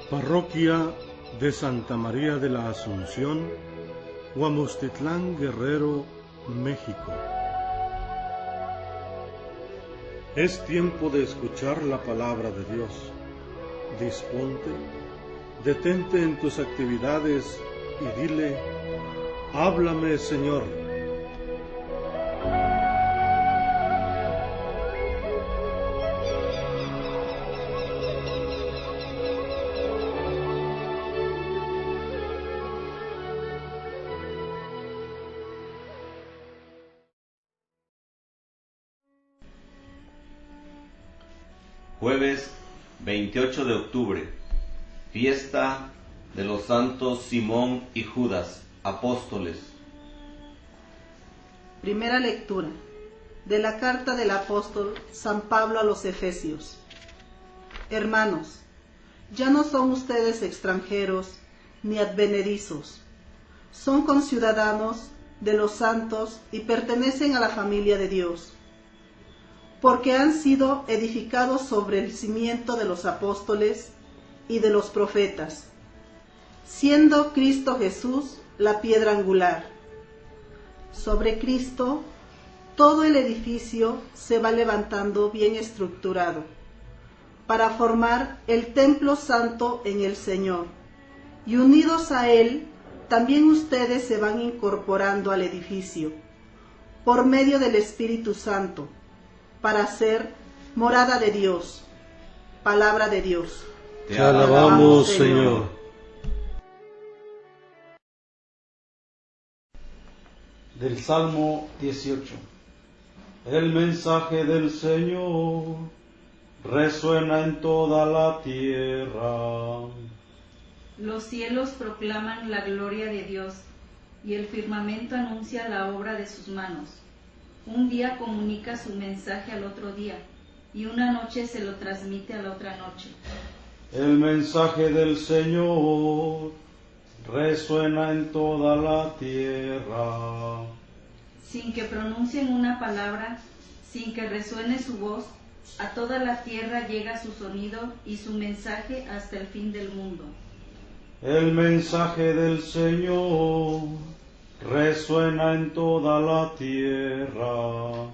Parroquia de Santa María de la Asunción, Huamustitlán, Guerrero, México. Es tiempo de escuchar la palabra de Dios. Disponte, detente en tus actividades y dile: háblame, Señor. Jueves 28 de octubre, fiesta de los santos Simón y Judas, apóstoles. Primera lectura de la carta del apóstol San Pablo a los Efesios. Hermanos, ya no son ustedes extranjeros ni advenedizos, son conciudadanos de los santos y pertenecen a la familia de Dios, porque han sido edificados sobre el cimiento de los apóstoles y de los profetas, siendo Cristo Jesús la piedra angular. Sobre Cristo, todo el edificio se va levantando bien estructurado, para formar el templo santo en el Señor, y unidos a Él, también ustedes se van incorporando al edificio, por medio del Espíritu Santo, para ser morada de Dios. Palabra de Dios. Te alabamos, Señor. Del Salmo 18. El mensaje del Señor resuena en toda la tierra. Los cielos proclaman la gloria de Dios, y el firmamento anuncia la obra de sus manos. Un día comunica su mensaje al otro día, y una noche se lo transmite a la otra noche. El mensaje del Señor resuena en toda la tierra. Sin que pronuncien una palabra, sin que resuene su voz, a toda la tierra llega su sonido y su mensaje hasta el fin del mundo. El mensaje del Señor resuena en toda la tierra.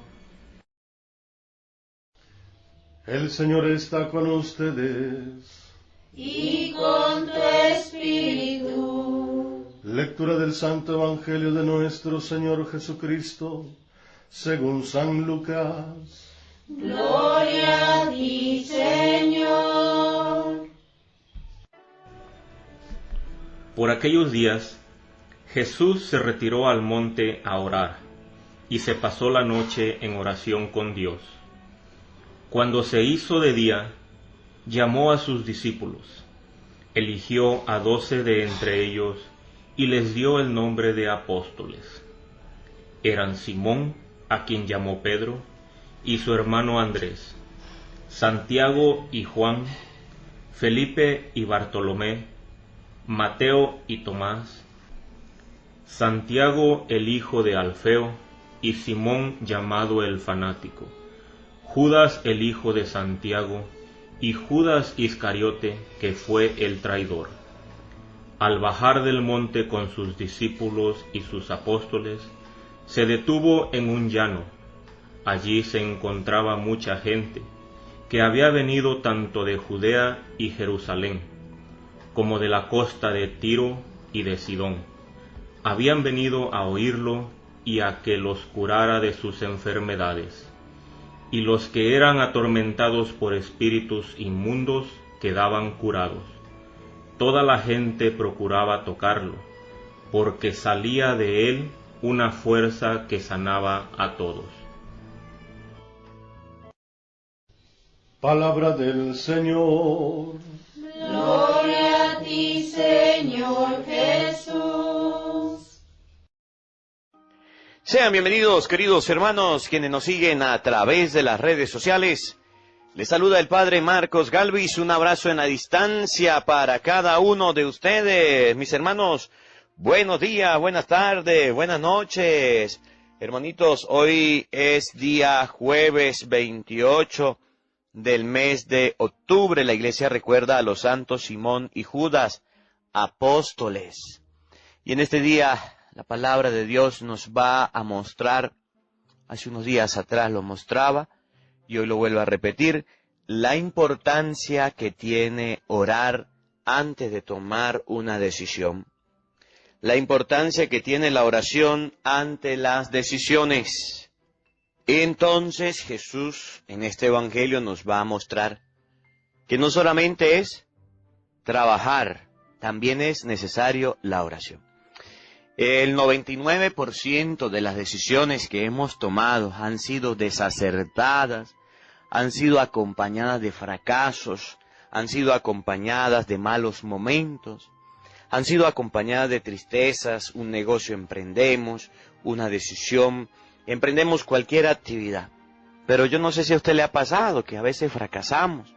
El Señor está con ustedes. Y con tu espíritu. Lectura del Santo Evangelio de nuestro Señor Jesucristo, según San Lucas. Gloria a ti, Señor. Por aquellos días, Jesús se retiró al monte a orar, y se pasó la noche en oración con Dios. Cuando se hizo de día, llamó a sus discípulos, eligió a 12 de entre ellos, y les dio el nombre de apóstoles. Eran Simón, a quien llamó Pedro, y su hermano Andrés, Santiago y Juan, Felipe y Bartolomé, Mateo y Tomás, Santiago el hijo de Alfeo, y Simón llamado el fanático, Judas el hijo de Santiago, y Judas Iscariote, que fue el traidor. Al bajar del monte con sus discípulos y sus apóstoles, se detuvo en un llano. Allí se encontraba mucha gente, que había venido tanto de Judea y Jerusalén, como de la costa de Tiro y de Sidón. Habían venido a oírlo y a que los curara de sus enfermedades. Y los que eran atormentados por espíritus inmundos quedaban curados. Toda la gente procuraba tocarlo, porque salía de él una fuerza que sanaba a todos. Palabra del Señor. Gloria a ti, Señor Jesús. Sean bienvenidos, queridos hermanos, quienes nos siguen a través de las redes sociales. Les saluda el Padre Marcos Galvis, un abrazo en la distancia para cada uno de ustedes. Mis hermanos, buenos días, buenas tardes, buenas noches. Hermanitos, hoy es día jueves 28 del mes de octubre, la iglesia recuerda a los santos Simón y Judas, apóstoles. Y en este día la palabra de Dios nos va a mostrar, hace unos días atrás lo mostraba, y hoy lo vuelvo a repetir, la importancia que tiene orar antes de tomar una decisión. La importancia que tiene la oración ante las decisiones. Entonces Jesús en este evangelio nos va a mostrar que no solamente es trabajar, también es necesario la oración. El 99% de las decisiones que hemos tomado han sido desacertadas, han sido acompañadas de fracasos, han sido acompañadas de malos momentos, han sido acompañadas de tristezas, un negocio emprendemos, una decisión, emprendemos cualquier actividad. Pero yo no sé si a usted le ha pasado que a veces fracasamos,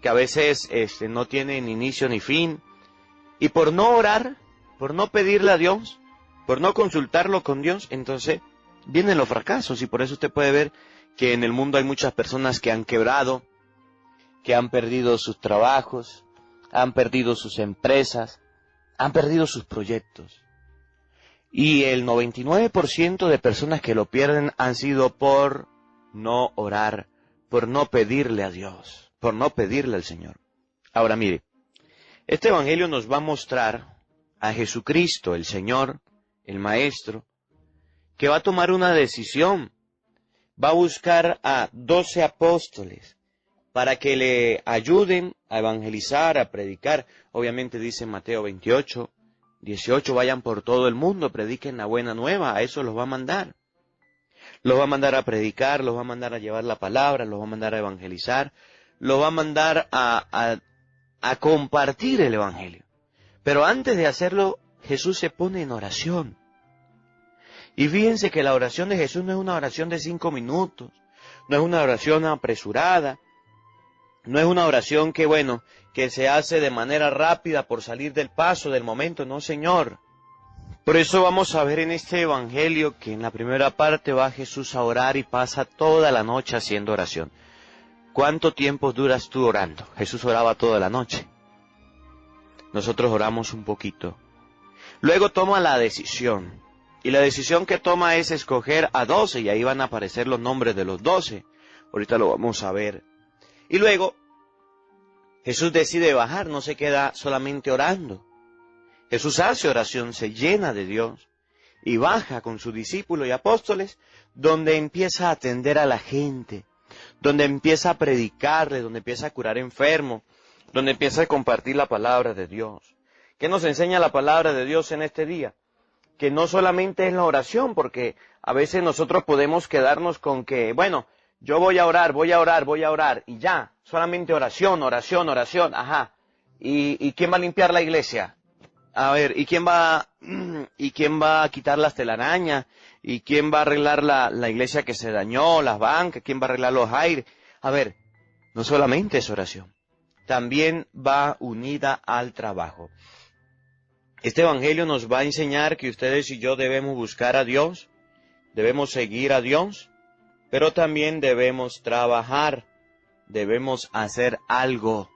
que a veces no tienen inicio ni fin, y por no orar, por no pedirle a Dios, por no consultarlo con Dios, entonces vienen los fracasos. Y por eso usted puede ver que en el mundo hay muchas personas que han quebrado, que han perdido sus trabajos, han perdido sus empresas, han perdido sus proyectos. Y el 99% de personas que lo pierden han sido por no orar, por no pedirle a Dios, por no pedirle al Señor. Ahora mire, este evangelio nos va a mostrar a Jesucristo, el Señor, el Maestro, que va a tomar una decisión. Va a buscar a 12 apóstoles para que le ayuden a evangelizar, a predicar. Obviamente dice Mateo 28, 18, vayan por todo el mundo, prediquen la buena nueva, a eso los va a mandar. Los va a mandar a predicar, los va a mandar a llevar la palabra, los va a mandar a evangelizar, los va a mandar a compartir el evangelio. Pero antes de hacerlo, Jesús se pone en oración. Y fíjense que la oración de Jesús no es una oración de 5 minutos, no es una oración apresurada, no es una oración que se hace de manera rápida por salir del paso, del momento, no, Señor. Por eso vamos a ver en este evangelio que en la primera parte va Jesús a orar y pasa toda la noche haciendo oración. ¿Cuánto tiempo duras tú orando? Jesús oraba toda la noche. Nosotros oramos un poquito. Luego toma la decisión. Y la decisión que toma es escoger a 12, y ahí van a aparecer los nombres de los 12. Ahorita lo vamos a ver. Y luego, Jesús decide bajar, no se queda solamente orando. Jesús hace oración, se llena de Dios, y baja con sus discípulos y apóstoles, donde empieza a atender a la gente, donde empieza a predicarle, donde empieza a curar enfermos, donde empieza a compartir la palabra de Dios. ¿Qué nos enseña la palabra de Dios en este día? Que no solamente es la oración, porque a veces nosotros podemos quedarnos con que, yo voy a orar, y ya, solamente oración, ajá. ¿Y quién va a limpiar la iglesia? A ver, ¿y quién va a quitar las telarañas? ¿Y quién va a arreglar la iglesia que se dañó, las bancas? ¿Quién va a arreglar los aires? A ver, no solamente es oración, también va unida al trabajo. Este evangelio nos va a enseñar que ustedes y yo debemos buscar a Dios, debemos seguir a Dios, pero también debemos trabajar, debemos hacer algo,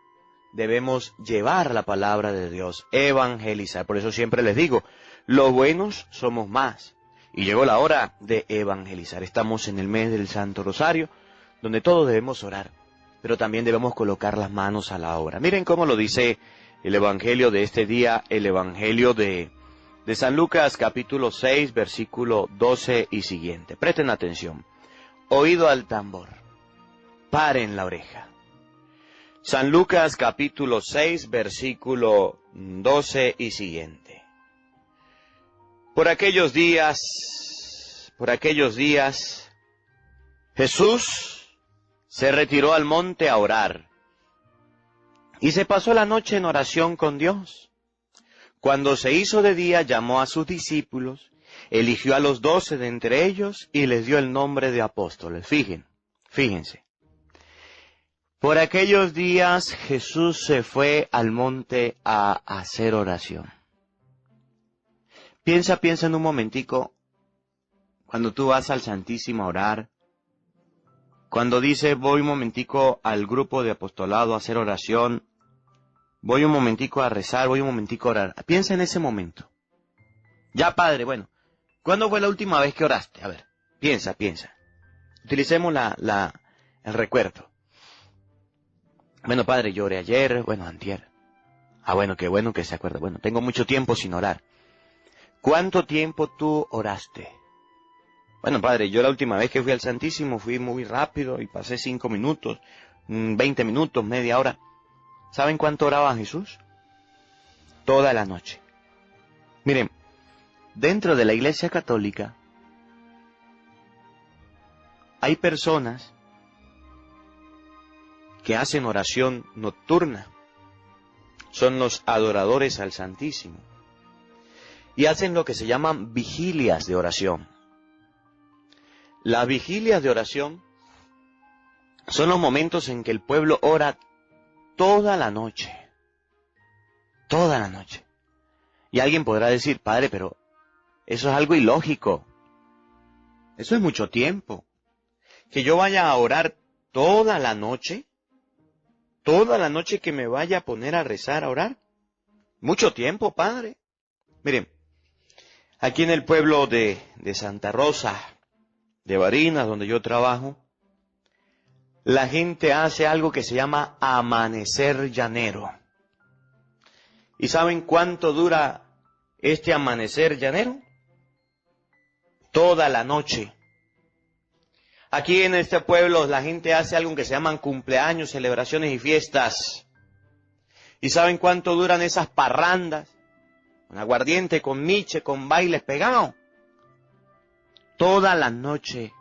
debemos llevar la palabra de Dios, evangelizar. Por eso siempre les digo, los buenos somos más. Y llegó la hora de evangelizar. Estamos en el mes del Santo Rosario, donde todos debemos orar, pero también debemos colocar las manos a la obra. Miren cómo lo dice el evangelio de este día, el evangelio de San Lucas, capítulo 6, versículo 12 y siguiente. Presten atención. Oído al tambor, paren la oreja. San Lucas, capítulo 6, versículo 12 y siguiente. Por aquellos días, Jesús se retiró al monte a orar. Y se pasó la noche en oración con Dios. Cuando se hizo de día, llamó a sus discípulos, eligió a los 12 de entre ellos y les dio el nombre de apóstoles. Fíjense. Por aquellos días Jesús se fue al monte a hacer oración. Piensa en un momentico, cuando tú vas al Santísimo a orar, Cuando dice voy un momentico al grupo de apostolado a hacer oración, voy un momentico a rezar, voy un momentico a orar. Piensa en ese momento. Ya, padre, bueno, ¿cuándo fue la última vez que oraste? A ver, piensa. Utilicemos el recuerdo. Bueno, padre, yo oré ayer, bueno, antier. Bueno, qué bueno que se acuerda. Bueno, tengo mucho tiempo sin orar. ¿Cuánto tiempo tú oraste? Bueno, padre, yo la última vez que fui al Santísimo fui muy rápido y pasé 5 minutos, 20 minutos, media hora. ¿Saben cuánto oraba Jesús? Toda la noche. Miren, dentro de la Iglesia Católica hay personas que hacen oración nocturna. Son los adoradores al Santísimo. Y hacen lo que se llaman vigilias de oración. Las vigilias de oración son los momentos en que el pueblo ora toda la noche. Toda la noche. Y alguien podrá decir, padre, pero eso es algo ilógico. Eso es mucho tiempo. Que yo vaya a orar toda la noche que me vaya a poner a rezar, a orar. Mucho tiempo, padre. Miren, aquí en el pueblo de Santa Rosa, de Barinas, donde yo trabajo, la gente hace algo que se llama amanecer llanero. ¿Y saben cuánto dura este amanecer llanero? Toda la noche. Aquí en este pueblo la gente hace algo que se llaman cumpleaños, celebraciones y fiestas. ¿Y saben cuánto duran esas parrandas? Con aguardiente, con miche, con bailes pegados. Toda la noche.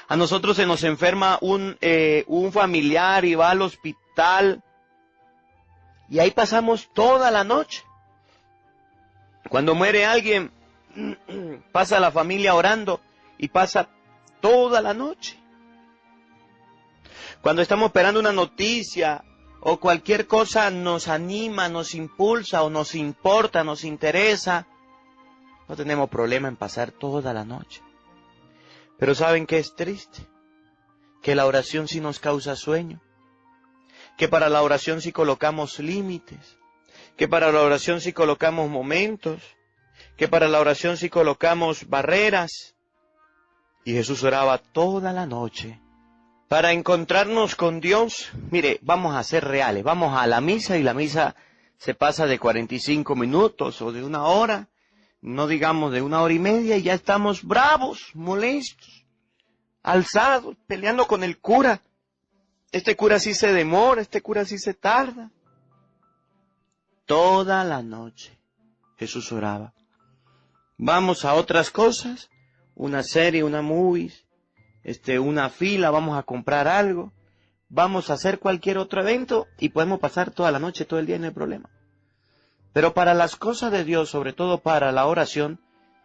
A nosotros se nos enferma un familiar y va al hospital. Y ahí pasamos toda la noche. Cuando muere alguien, pasa la familia orando y pasa toda la noche. Cuando estamos esperando una noticia o cualquier cosa nos anima, nos impulsa o nos importa, nos interesa, no tenemos problema en pasar toda la noche. Pero ¿saben qué es triste? Que la oración sí nos causa sueño. Que para la oración sí colocamos límites. Que para la oración sí colocamos momentos. Que para la oración sí colocamos barreras. Y Jesús oraba toda la noche. Para encontrarnos con Dios, mire, vamos a ser reales. Vamos a la misa y la misa se pasa de 45 minutos o de 1 hora. No digamos de 1 hora y media y ya estamos bravos, molestos, alzados, peleando con el cura. Este cura sí se demora, este cura sí se tarda. Toda la noche Jesús oraba. Vamos a otras cosas, una serie, una movies, una fila, vamos a comprar algo, vamos a hacer cualquier otro evento y podemos pasar toda la noche, todo el día, no hay problema. Pero para las cosas de Dios, sobre todo para la oración,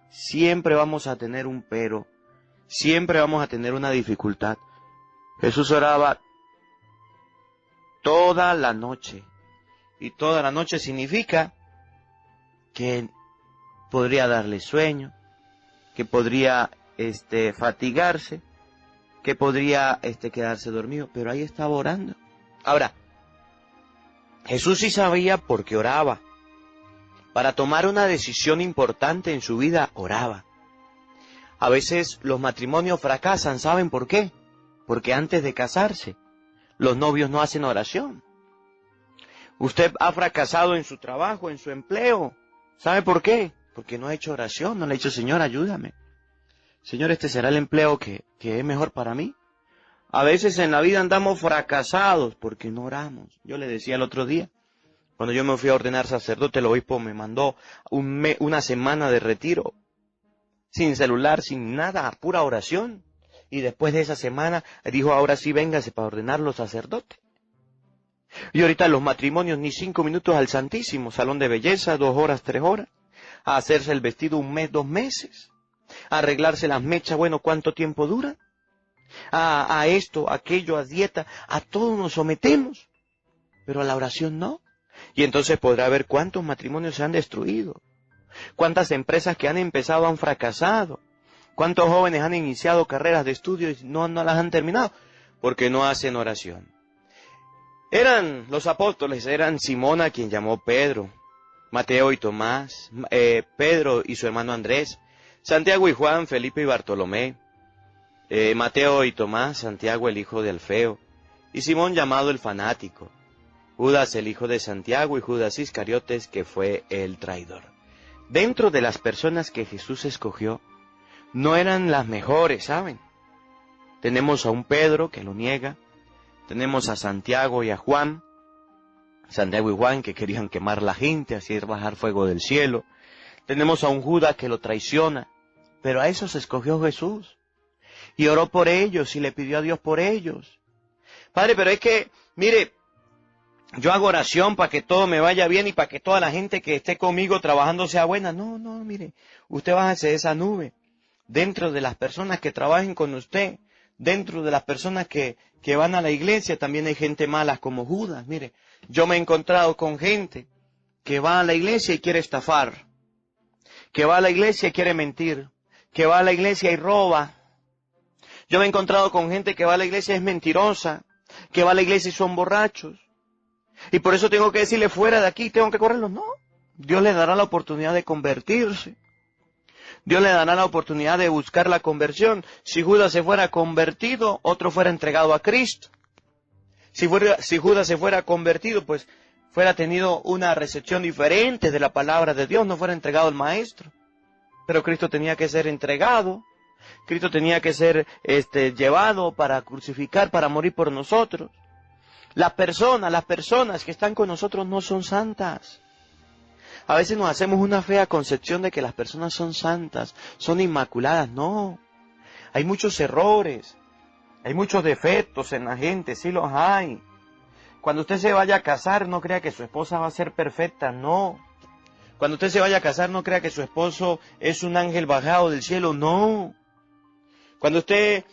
siempre vamos a tener un pero, siempre vamos a tener una dificultad. Jesús oraba toda la noche, y toda la noche significa que podría darle sueño, que podría fatigarse, que podría quedarse dormido, pero ahí estaba orando. Ahora, Jesús sí sabía por qué oraba. Para tomar una decisión importante en su vida, oraba. A veces los matrimonios fracasan, ¿saben por qué? Porque antes de casarse, los novios no hacen oración. Usted ha fracasado en su trabajo, en su empleo. ¿Sabe por qué? Porque no ha hecho oración, no le ha dicho, Señor, ayúdame. Señor, este será el empleo que es mejor para mí. A veces en la vida andamos fracasados porque no oramos. Yo le decía el otro día, cuando yo me fui a ordenar sacerdote, el obispo me mandó una semana de retiro, sin celular, sin nada, pura oración. Y después de esa semana dijo, ahora sí véngase para ordenarlo sacerdote. Y ahorita los matrimonios ni 5 minutos al Santísimo, salón de belleza, 2 horas, 3 horas, a hacerse el vestido 1 mes, 2 meses, a arreglarse las mechas, bueno, ¿cuánto tiempo dura? A esto, a aquello, a dieta, a todo nos sometemos, pero a la oración no. Y entonces podrá ver cuántos matrimonios se han destruido, cuántas empresas que han empezado han fracasado, ¿Cuántos jóvenes han iniciado carreras de estudio y no las han terminado? Porque no hacen oración. Eran los apóstoles, eran Simón a quien llamó Pedro, Mateo y Tomás, Pedro y su hermano Andrés, Santiago y Juan, Felipe y Bartolomé, Mateo y Tomás, Santiago el hijo de Alfeo, y Simón llamado el fanático, Judas el hijo de Santiago y Judas Iscariotes que fue el traidor. Dentro de las personas que Jesús escogió, no eran las mejores, ¿saben? Tenemos a un Pedro que lo niega, tenemos a Santiago y a Juan, Santiago y Juan que querían quemar la gente, así bajar fuego del cielo. Tenemos a un Judas que lo traiciona, pero a esos escogió Jesús. Y oró por ellos y le pidió a Dios por ellos. Padre, pero es que, mire, yo hago oración para que todo me vaya bien y para que toda la gente que esté conmigo trabajando sea buena. No, mire, usted bájese de esa nube. Dentro de las personas que trabajen con usted, dentro de las personas que van a la iglesia, también hay gente mala como Judas. Mire, yo me he encontrado con gente que va a la iglesia y quiere estafar, que va a la iglesia y quiere mentir, que va a la iglesia y roba. Yo me he encontrado con gente que va a la iglesia y es mentirosa, que va a la iglesia y son borrachos. Y por eso tengo que decirle fuera de aquí, tengo que correrlos. No, Dios le dará la oportunidad de convertirse. Dios le dará la oportunidad de buscar la conversión. Si Judas se fuera convertido, otro fuera entregado a Cristo. Si Judas se fuera convertido, pues fuera tenido una recepción diferente de la palabra de Dios, no fuera entregado al Maestro. Pero Cristo tenía que ser entregado. Cristo tenía que ser llevado para crucificar, para morir por nosotros. Las personas que están con nosotros no son santas. A veces nos hacemos una fea concepción de que las personas son santas, son inmaculadas. No, hay muchos errores, hay muchos defectos en la gente, sí los hay. Cuando usted se vaya a casar, no crea que su esposa va a ser perfecta, no. Cuando usted se vaya a casar, no crea que su esposo es un ángel bajado del cielo, no. Cuando usted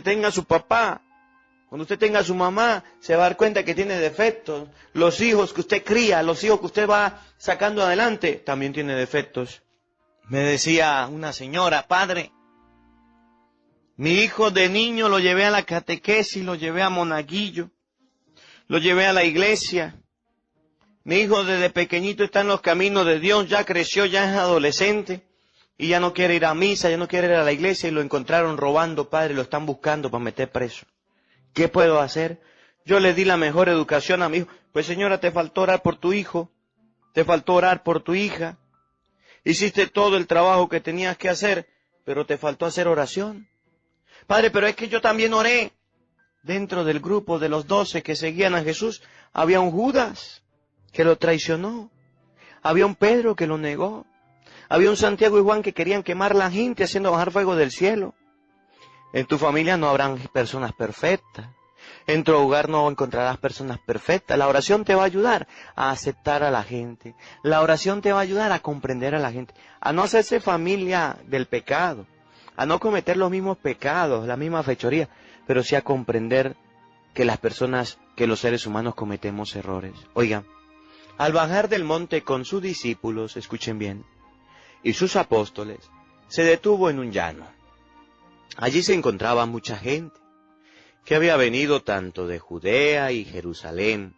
tenga a su papá, cuando usted tenga a su mamá, se va a dar cuenta que tiene defectos. Los hijos que usted cría, los hijos que usted va sacando adelante, también tienen defectos. Me decía una señora, padre, mi hijo de niño lo llevé a la catequesis, lo llevé a monaguillo, lo llevé a la iglesia. Mi hijo desde pequeñito está en los caminos de Dios, ya creció, ya es adolescente, y ya no quiere ir a misa, ya no quiere ir a la iglesia, y lo encontraron robando, padre, lo están buscando para meter preso. ¿Qué puedo hacer? Yo le di la mejor educación a mi hijo. Pues señora, te faltó orar por tu hijo, te faltó orar por tu hija. Hiciste todo el trabajo que tenías que hacer, pero te faltó hacer oración. Padre, pero es que yo también oré. Dentro del grupo de los 12 que seguían a Jesús, había un Judas que lo traicionó. Había un Pedro que lo negó. Había un Santiago y Juan que querían quemar la gente haciendo bajar fuego del cielo. En tu familia no habrán personas perfectas. En tu hogar no encontrarás personas perfectas. La oración te va a ayudar a aceptar a la gente. La oración te va a ayudar a comprender a la gente. A no hacerse familia del pecado. A no cometer los mismos pecados, la misma fechoría. Pero sí a comprender que las personas, que los seres humanos cometemos errores. Oigan, al bajar del monte con sus discípulos, escuchen bien, y sus apóstoles, se detuvo en un llano. Allí se encontraba mucha gente, que había venido tanto de Judea y Jerusalén,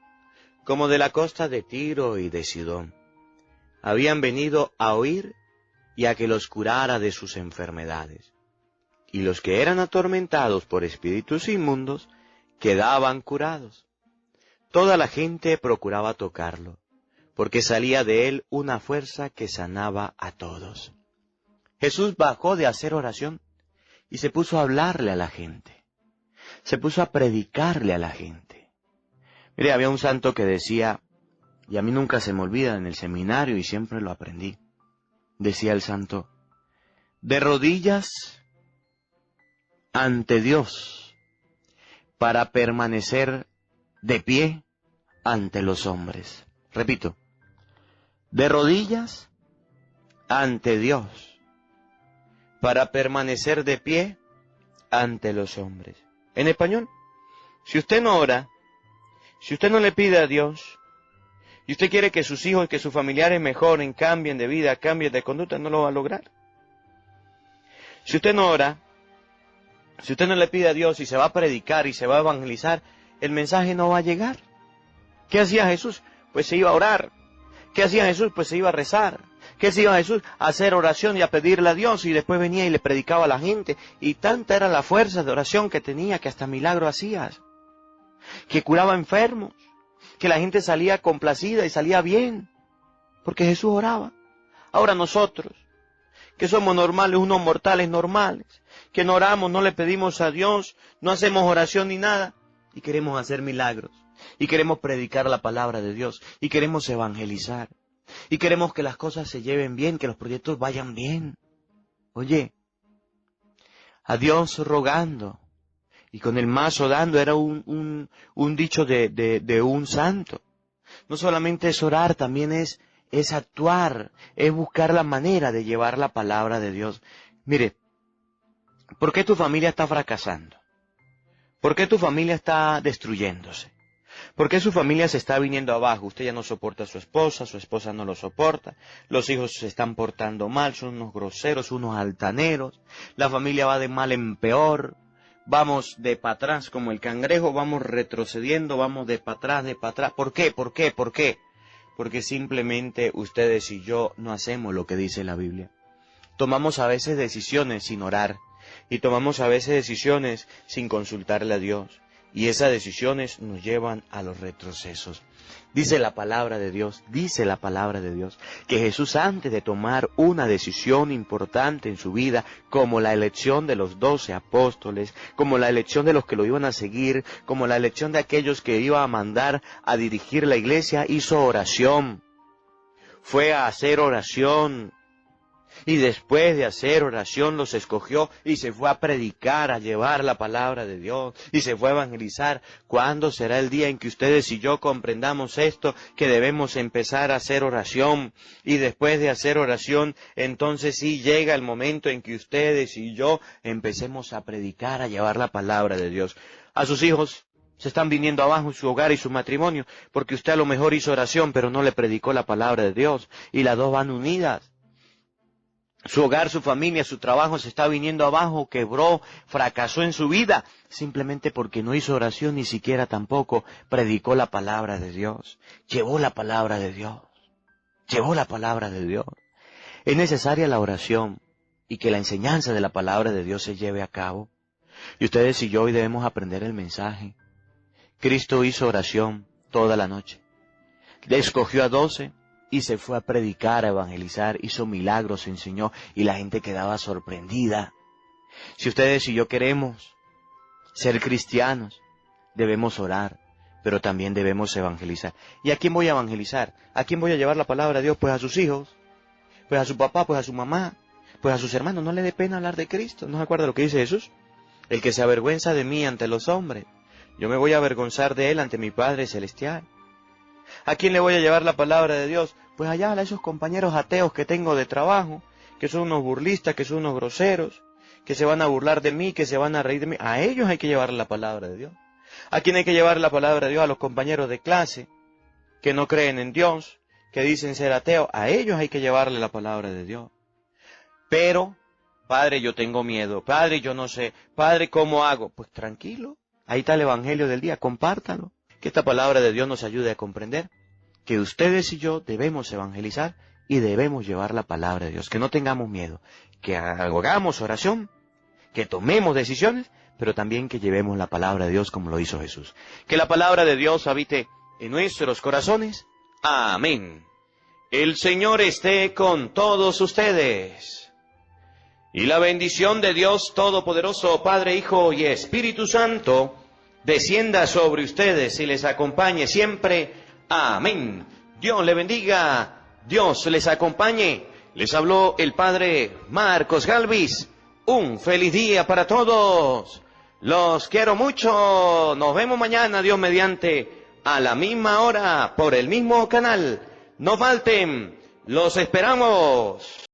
como de la costa de Tiro y de Sidón. Habían venido a oír y a que los curara de sus enfermedades. Y los que eran atormentados por espíritus inmundos, quedaban curados. Toda la gente procuraba tocarlo, porque salía de él una fuerza que sanaba a todos. Jesús bajó de hacer oración y se puso a hablarle a la gente. Se puso a predicarle a la gente. Mire, había un santo que decía, y a mí nunca se me olvida en el seminario y siempre lo aprendí. Decía el santo, de rodillas ante Dios para permanecer de pie ante los hombres. Repito, de rodillas ante Dios para permanecer de pie ante los hombres. En español, si usted no ora, si usted no le pide a Dios, y usted quiere que sus hijos, que sus familiares mejoren, cambien de vida, cambien de conducta, no lo va a lograr. Si usted no ora, si usted no le pide a Dios y se va a predicar y se va a evangelizar, el mensaje no va a llegar. ¿Qué hacía Jesús? Pues se iba a orar. ¿Qué hacía Jesús? Pues se iba a rezar. ¿Qué hacía Jesús? A hacer oración y a pedirle a Dios, y después venía y le predicaba a la gente. Y tanta era la fuerza de oración que tenía que hasta milagro hacía. Que curaba enfermos, que la gente salía complacida y salía bien, porque Jesús oraba. Ahora nosotros, que somos normales, unos mortales normales, que no oramos, no le pedimos a Dios, no hacemos oración ni nada, y queremos hacer milagros, y queremos predicar la palabra de Dios, y queremos evangelizar, y queremos que las cosas se lleven bien, que los proyectos vayan bien. Oye, a Dios rogando, y con el mazo dando, era un dicho de un santo. No solamente es orar, también es actuar, es buscar la manera de llevar la palabra de Dios. Mire, ¿por qué tu familia está fracasando? ¿Por qué tu familia está destruyéndose? ¿Por qué su familia se está viniendo abajo? Usted ya no soporta a su esposa no lo soporta, los hijos se están portando mal, son unos groseros, unos altaneros, la familia va de mal en peor, vamos de para atrás como el cangrejo, vamos retrocediendo, vamos de para atrás, de para atrás. ¿Por qué? ¿Por qué? ¿Por qué? Porque simplemente ustedes y yo no hacemos lo que dice la Biblia. Tomamos a veces decisiones sin orar, y tomamos a veces decisiones sin consultarle a Dios, y esas decisiones nos llevan a los retrocesos. Dice la palabra de Dios, que Jesús, antes de tomar una decisión importante en su vida, como la elección de los 12 apóstoles, como la elección de los que lo iban a seguir, como la elección de aquellos que iba a mandar a dirigir la iglesia, hizo oración. Fue a hacer oración. Y después de hacer oración los escogió y se fue a predicar, a llevar la palabra de Dios, y se fue a evangelizar. ¿Cuándo será el día en que ustedes y yo comprendamos esto? Que debemos empezar a hacer oración, y después de hacer oración, entonces sí llega el momento en que ustedes y yo empecemos a predicar, a llevar la palabra de Dios. A sus hijos se están viniendo abajo en su hogar y su matrimonio, porque usted a lo mejor hizo oración, pero no le predicó la palabra de Dios, y las dos van unidas. Su hogar, su familia, su trabajo se está viniendo abajo, quebró, fracasó en su vida, simplemente porque no hizo oración, ni siquiera tampoco predicó la palabra de Dios. Llevó la palabra de Dios. Es necesaria la oración y que la enseñanza de la palabra de Dios se lleve a cabo. Y ustedes y yo hoy debemos aprender el mensaje. Cristo hizo oración toda la noche. Le escogió a 12. Y se fue a predicar, a evangelizar, hizo milagros, enseñó, y la gente quedaba sorprendida. Si ustedes y yo queremos ser cristianos, debemos orar, pero también debemos evangelizar. ¿Y a quién voy a evangelizar? ¿A quién voy a llevar la palabra de Dios? Pues a sus hijos, pues a su papá, pues a su mamá, pues a sus hermanos. No le dé pena hablar de Cristo. ¿No se acuerda lo que dice Jesús? El que se avergüenza de mí ante los hombres, yo me voy a avergonzar de él ante mi Padre Celestial. ¿A quién le voy a llevar la palabra de Dios? Pues allá a esos compañeros ateos que tengo de trabajo, que son unos burlistas, que son unos groseros, que se van a burlar de mí, que se van a reír de mí. A ellos hay que llevar la palabra de Dios. ¿A quién hay que llevar la palabra de Dios? A los compañeros de clase, que no creen en Dios, que dicen ser ateos. A ellos hay que llevarle la palabra de Dios. Pero, Padre, yo tengo miedo. Padre, yo no sé. Padre, ¿cómo hago? Pues tranquilo. Ahí está el Evangelio del día. Compártalo. Que esta palabra de Dios nos ayude a comprender que ustedes y yo debemos evangelizar y debemos llevar la palabra de Dios. Que no tengamos miedo, que hagamos oración, que tomemos decisiones, pero también que llevemos la palabra de Dios como lo hizo Jesús. Que la palabra de Dios habite en nuestros corazones. Amén. El Señor esté con todos ustedes. Y la bendición de Dios Todopoderoso, Padre, Hijo y Espíritu Santo, descienda sobre ustedes y les acompañe siempre. Amén. Dios le bendiga. Dios les acompañe. Les habló el Padre Marcos Galvis. Un feliz día para todos. Los quiero mucho. Nos vemos mañana, Dios mediante, a la misma hora, por el mismo canal. No falten. Los esperamos.